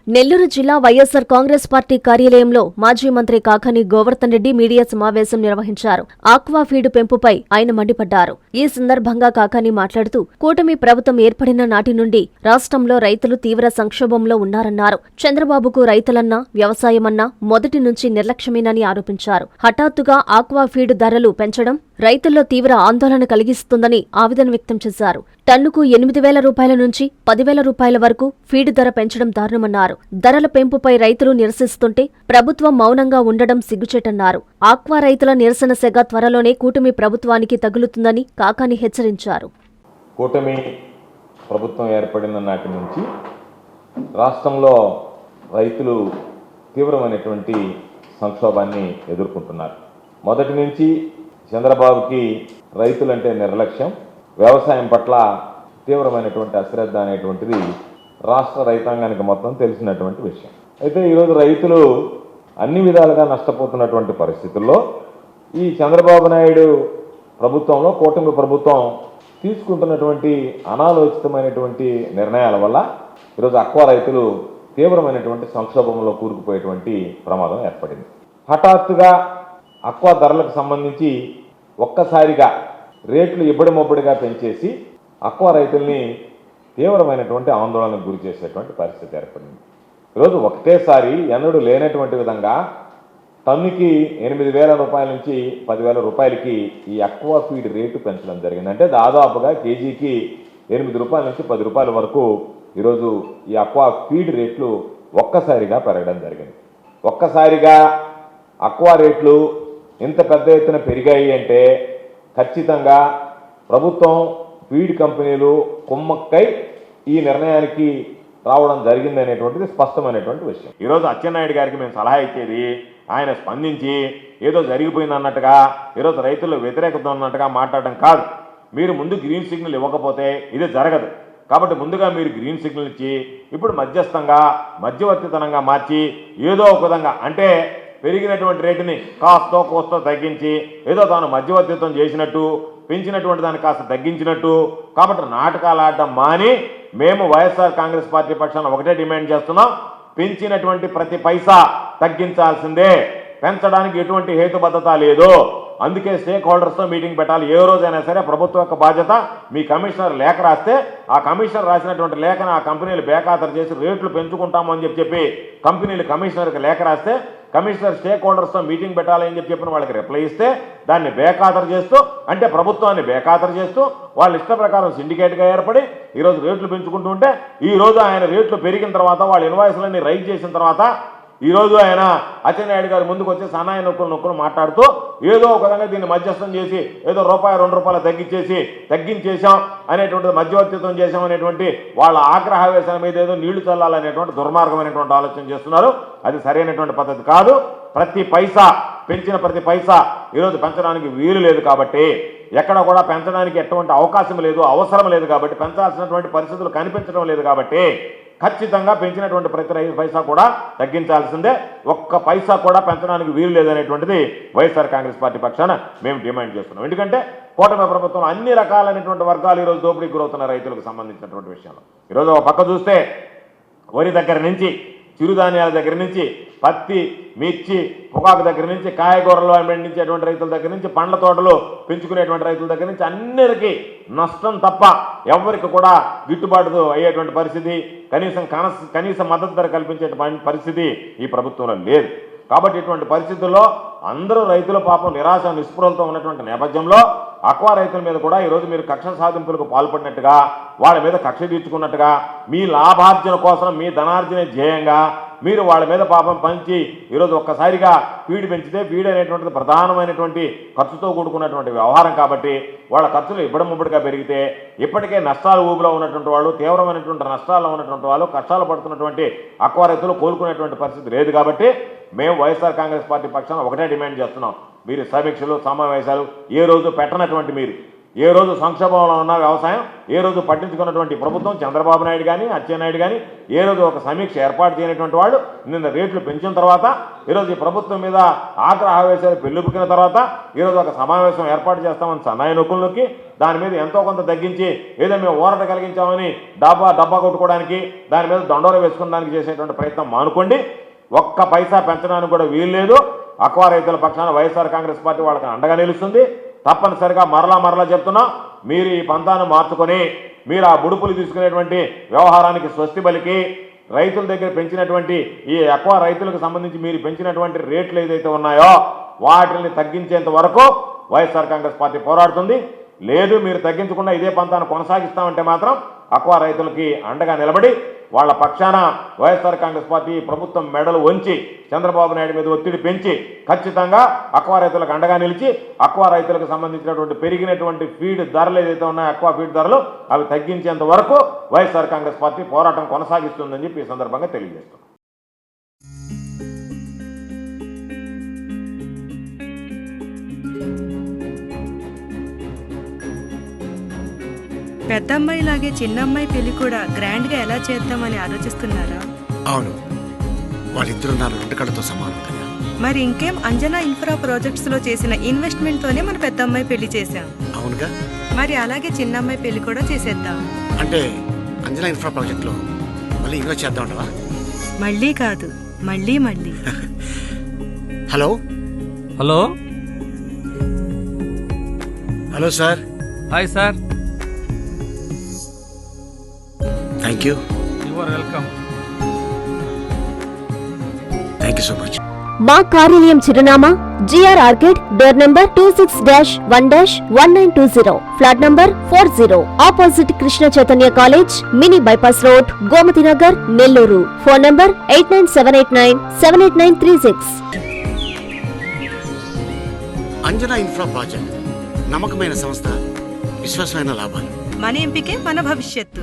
నెల్లూరు జిల్లా వైఎస్సార్ కాంగ్రెస్ పార్టీ కార్యాలయంలో మాజీ మంత్రి కాకాని గోవర్ధన్ రెడ్డి మీడియా సమావేశం నిర్వహించారు. ఆక్వా ఫీడ్ పెంపుపై ఆయన మండిపడ్డారు. ఈ సందర్భంగా కాకాని మాట్లాడుతూ కూటమి ప్రభుత్వం ఏర్పడిన నాటి నుండి రాష్ట్రంలో రైతులు తీవ్ర సంక్షోభంలో ఉన్నారన్నారు. చంద్రబాబుకు రైతులన్నా వ్యవసాయమన్నా మొదటి నుంచి నిర్లక్ష్యమేనని ఆరోపించారు. హఠాత్తుగా ఆక్వా ఫీడ్ ధరలు పెంచడం రైతుల్లో తీవ్ర ఆందోళన కలిగిస్తుందని ఆవేదన వ్యక్తం చేశారు. టన్నుకు 8,000 రూపాయల నుంచి 10,000 రూపాయల వరకు ఫీడ్ ధర పెంచడం దారుణమన్నారు. ధరల పెంపుపై రైతులు నిరసిస్తుంటే ప్రభుత్వం మౌనంగా ఉండడం సిగ్గుచేటన్నారు. ఆక్వా రైతుల నిరసన సెగ త్వరలోనే కూటమి ప్రభుత్వానికి తగులుతుందని కాకాని హెచ్చరించారు. కూటమి ప్రభుత్వం ఏర్పడిన నాటి నుంచి రాష్ట్రంలో రైతులు తీవ్రమైనటువంటి సంక్షోభాన్ని ఎదుర్కొంటున్నారు. మొదటి నుంచి చంద్రబాబుకి రైతులంటే నిర్లక్ష్యం, వ్యవసాయం పట్ల తీవ్రమైనటువంటి అశ్రద్ధ అనేటువంటిది రాష్ట్ర రైతాంగానికి మొత్తం తెలిసినటువంటి విషయం. అయితే ఈరోజు రైతులు అన్ని విధాలుగా నష్టపోతున్నటువంటి పరిస్థితుల్లో ఈ చంద్రబాబు నాయుడు ప్రభుత్వంలో కూటమి ప్రభుత్వం తీసుకుంటున్నటువంటి అనాలోచితమైనటువంటి నిర్ణయాల వల్ల ఈరోజు ఆక్వా రైతులు తీవ్రమైనటువంటి సంక్షోభంలో కూరుకుపోయేటువంటి ప్రమాదం ఏర్పడింది. హఠాత్తుగా ఆక్వా ధరలకు సంబంధించి ఒక్కసారిగా రేట్లు ఇబ్బడిమొబ్బడిగా పెంచేసి ఆక్వా రైతుల్ని తీవ్రమైనటువంటి ఆందోళనకు గురి చేసేటువంటి పరిస్థితి ఏర్పడింది. ఈరోజు ఒకటేసారి ఎన్నడూ లేనటువంటి విధంగా టన్నుకి 8,000 రూపాయల నుంచి 10,000 రూపాయలకి ఈ ఆక్వా ఫీడ్ రేటు పెంచడం జరిగింది. అంటే దాదాపుగా కేజీకి 8 రూపాయల నుంచి 10 రూపాయల వరకు ఈరోజు ఈ ఆక్వా ఫీడ్ రేట్లు ఒక్కసారిగా పెరగడం జరిగింది. ఒక్కసారిగా ఆక్వా రేట్లు ఇంత పెద్ద ఎత్తున పెరిగాయి అంటే ఖచ్చితంగా ప్రభుత్వం, ఫీడ్ కంపెనీలు కుమ్మక్కై ఈ నిర్ణయానికి రావడం జరిగింది అనేటువంటిది స్పష్టమైనటువంటి విషయం. ఈరోజు అచ్చెన్నాయుడు గారికి మేము సలహా ఇచ్చేది, ఆయన స్పందించి ఏదో జరిగిపోయింది అన్నట్టుగా, ఈరోజు రైతుల్లో వ్యతిరేకత ఉన్నట్టుగా మాట్లాడడం కాదు. మీరు ముందు గ్రీన్ సిగ్నల్ ఇవ్వకపోతే ఇది జరగదు. కాబట్టి ముందుగా మీరు గ్రీన్ సిగ్నల్ ఇచ్చి ఇప్పుడు మధ్యస్థంగా మధ్యవర్తితనంగా మార్చి ఏదో ఒక విధంగా అంటే పెరిగినటువంటి రేటుని కాస్తో కోస్తో తగ్గించి ఏదో తాను మధ్యవర్తిత్వం చేసినట్టు, పెంచినటువంటి దాన్ని కాస్త తగ్గించినట్టు. కాబట్టి నాటకాలు ఆడటం మాని మేము వైఎస్ఆర్ కాంగ్రెస్ పార్టీ పక్షాన ఒకటే డిమాండ్ చేస్తున్నాం, పెంచినటువంటి ప్రతి పైసా తగ్గించాల్సిందే. పెంచడానికి ఎటువంటి హేతుబద్ధత లేదు. అందుకే స్టేక్ హోల్డర్స్తో మీటింగ్ పెట్టాలి. ఏ రోజైనా సరే ప్రభుత్వం యొక్క బాధ్యత. మీ కమిషనర్ లేఖ రాస్తే ఆ కమిషనర్ రాసినటువంటి లేఖను ఆ కంపెనీలు బేఖాతరు చేసి రేట్లు పెంచుకుంటాము అని చెప్పి కంపెనీలు కమిషనర్కి లేఖ రాస్తే కమిషనర్ స్టేక్ హోల్డర్స్తో మీటింగ్ పెట్టాలని చెప్పిన వాళ్ళకి రిప్లై ఇస్తే దాన్ని బేఖాతరు చేస్తూ, అంటే ప్రభుత్వాన్ని బేఖాతరు చేస్తూ వాళ్ళ ఇష్ట ప్రకారం సిండికేట్గా ఏర్పడి ఈరోజు రేట్లు పెంచుకుంటూ ఉంటే, ఈరోజు ఆయన రేట్లు పెరిగిన తర్వాత వాళ్ళ ఇన్వాయిస్లన్నీ రైజ్ చేసిన తర్వాత ఈరోజు ఆయన అచ్చెన్నాయుడు గారు ముందుకు వచ్చి సన్నాయి నొక్కులు మాట్లాడుతూ ఏదో ఒక విధంగా దీన్ని మధ్యస్థం చేసి ఏదో ₹2 తగ్గించేశాం అనేటువంటిది, మధ్యవర్తిత్వం చేశాం అనేటువంటి వాళ్ళ ఆగ్రహావేశాల మీద ఏదో నీళ్లు చల్లాలనేటువంటి దుర్మార్గమైనటువంటి ఆలోచన చేస్తున్నారు. అది సరైనటువంటి పద్ధతి కాదు. ప్రతి పైసా పెంచిన ప్రతి పైసా ఈరోజు పెంచడానికి వీలు లేదు. కాబట్టి ఎక్కడ కూడా పెంచడానికి ఎటువంటి అవకాశం లేదు, అవసరం లేదు. కాబట్టి పెంచాల్సినటువంటి పరిస్థితులు కనిపించడం లేదు. కాబట్టి ఖచ్చితంగా పెంచినటువంటి ప్రతి పైసా కూడా తగ్గించాల్సిందే. ఒక్క పైసా కూడా పెంచడానికి వీలు లేదనేటువంటిది వైఎస్ఆర్ కాంగ్రెస్ పార్టీ పక్షాన మేము డిమాండ్ చేస్తున్నాం. ఎందుకంటే కూటమి ప్రభుత్వం అన్ని రకాలైనటువంటి వర్గాలు ఈరోజు దోపిడీకి గురవుతున్న రైతులకు సంబంధించినటువంటి విషయంలో ఈరోజు ఒక పక్క చూస్తే వరి దగ్గర నుంచి, చిరుధాన్యాల దగ్గర నుంచి, పత్తి, మిర్చి, పొగాకు దగ్గర నుంచి, కాయగూరలు పండించేటువంటి రైతుల దగ్గర నుంచి, పండ్ల తోటలు పెంచుకునేటువంటి రైతుల దగ్గర నుంచి అన్నిటికీ నష్టం తప్ప ఎవరికి కూడా గిట్టుబాటు అయ్యేటువంటి పరిస్థితి, కనీస మద్దతు ధర కల్పించే పరిస్థితి ఈ ప్రభుత్వంలో లేదు. కాబట్టి ఇటువంటి పరిస్థితుల్లో అందరూ రైతుల పాపం నిరాశ నిస్పృహలతో ఉన్నటువంటి నేపథ్యంలో ఆక్వా రైతుల మీద కూడా ఈరోజు మీరు కక్ష సాధింపులకు పాల్పడినట్టుగా, వాళ్ళ మీద కక్ష తీర్చుకున్నట్టుగా, మీ లాభార్జన కోసం, మీ ధనార్జన ధ్యేయంగా మీరు వాళ్ళ మీద పాపం పంచి ఈరోజు ఒక్కసారిగా ఫీడ్ పెంచితే ఫీడ్ అనేటువంటిది ప్రధానమైనటువంటి ఖర్చుతో కూడుకున్నటువంటి వ్యవహారం. కాబట్టి వాళ్ళ ఖర్చులు ఇబ్బడిముబ్బడిగా పెరిగితే ఇప్పటికే నష్టాలు ఊబిలో ఉన్నటువంటి వాళ్ళు, తీవ్రమైనటువంటి నష్టాల్లో ఉన్నటువంటి వాళ్ళు, కష్టాలు పడుతున్నటువంటి ఆక్వా రైతులు కోలుకునేటువంటి పరిస్థితి లేదు. కాబట్టి మేము వైఎస్ఆర్ కాంగ్రెస్ పార్టీ పక్షాన ఒకటే డిమాండ్ చేస్తున్నాం, మీరు సమీక్షలు, సమావేశాలు ఏ రోజు పెట్టనటువంటి మీరు, ఏ రోజు సంక్షోభంలో ఉన్న వ్యవసాయం ఏ రోజు పట్టించుకున్నటువంటి ప్రభుత్వం, చంద్రబాబు నాయుడు కానీ అచ్చెన్నాయుడు కానీ ఏ రోజు ఒక సమీక్ష ఏర్పాటు చేయనటువంటి వాళ్ళు నిన్న రేట్లు పెంచిన తర్వాత, ఈరోజు ఈ ప్రభుత్వం మీద ఆగ్రహావేశాలు పెళ్ళుపుకిన తర్వాత ఈరోజు ఒక సమావేశం ఏర్పాటు చేస్తామని సన్నాయి నొక్కుల్లోకి దాని మీద ఎంతో కొంత తగ్గించి ఏదో మేము ఊరట కలిగించామని డబ్బా కొట్టుకోవడానికి దాని మీద దండోర వేసుకోవడానికి చేసేటువంటి ప్రయత్నం మానుకోండి. ఒక్క పైసా పెంచడానికి కూడా వీలు లేదు. అక్వా రైతుల పక్షాన వైఎస్ఆర్ కాంగ్రెస్ పార్టీ వాళ్ళకి అండగా నిలుస్తుంది. తప్పనిసరిగా మరలా చెప్తున్నా, మీరు ఈ పంతాను మార్చుకొని మీరు ఆ బుడుపులు తీసుకునేటువంటి వ్యవహారానికి స్వస్తి పలికి రైతుల దగ్గర పెంచినటువంటి ఈ అక్వా రైతులకు సంబంధించి మీరు పెంచినటువంటి రేట్లు ఏదైతే ఉన్నాయో వాటిని తగ్గించేంత వరకు వైఎస్ఆర్ కాంగ్రెస్ పార్టీ పోరాడుతుంది. లేదు మీరు తగ్గించకుండా ఇదే పంతాను కొనసాగిస్తామంటే మాత్రం అక్వా రైతులకి అండగా నిలబడి వాళ్ళ పక్షాన వైఎస్ఆర్ కాంగ్రెస్ పార్టీ ప్రభుత్వం మెడలు వంచి చంద్రబాబు నాయుడు మీద ఒత్తిడి పెంచి ఖచ్చితంగా అక్వా రైతులకు అండగా నిలిచి అక్వా రైతులకు సంబంధించినటువంటి పెరిగినటువంటి ఫీడ్ ధరలు ఏదైతే ఉన్నాయో అక్వా ఫీడ్ ధరలు అవి తగ్గించేంత వరకు వైఎస్ఆర్ కాంగ్రెస్ పార్టీ పోరాటం కొనసాగిస్తుందని చెప్పి ఈ సందర్భంగా తెలియజేస్తున్నాం. పెద్దమ్మాయి లాగే చిన్నమ్మాయి పెళ్లి కూడా గ్రాండ్ గా ఎలా చేద్దామని ఆలోచిస్తున్నారా? అవును, వాళ్ళిద్దరు నా రెండు కళ్ళతో సమానం కదా. మరి ఇంకేం, అంజనా ఇన్ఫ్రా ప్రాజెక్ట్స్ లో చేసిన ఇన్వెస్ట్మెంట్ తోనే మన పెద్దమ్మాయి పెళ్లి చేశాం. అవునుగా, మరి అలాగే చిన్నమ్మాయి పెళ్లి కూడా చేసేద్దాం. అంటే అంజనా ఇన్ఫ్రా ప్రాజెక్ట్ లో మళ్ళీ ఇన్వెస్ట్ చేద్దాం అంటావా? మళ్ళీ కాదు, మళ్ళీ hello hello hello sir. Hi sir. Thank you. You are welcome. Thank you so much. మా కార్యాలయం చిరునామా GR Orchid, door number 26-1-1920, flat number 40, opposite Krishna Chaitanya college, mini bypass road, Gomathi Nagar, Nellore. Phone number 8978978936. Anjana infra project నమ్మకమైన సంస్థ, విశ్వాసమైన లాభాలు. మన ఎంపికే మన భవిష్యత్తు.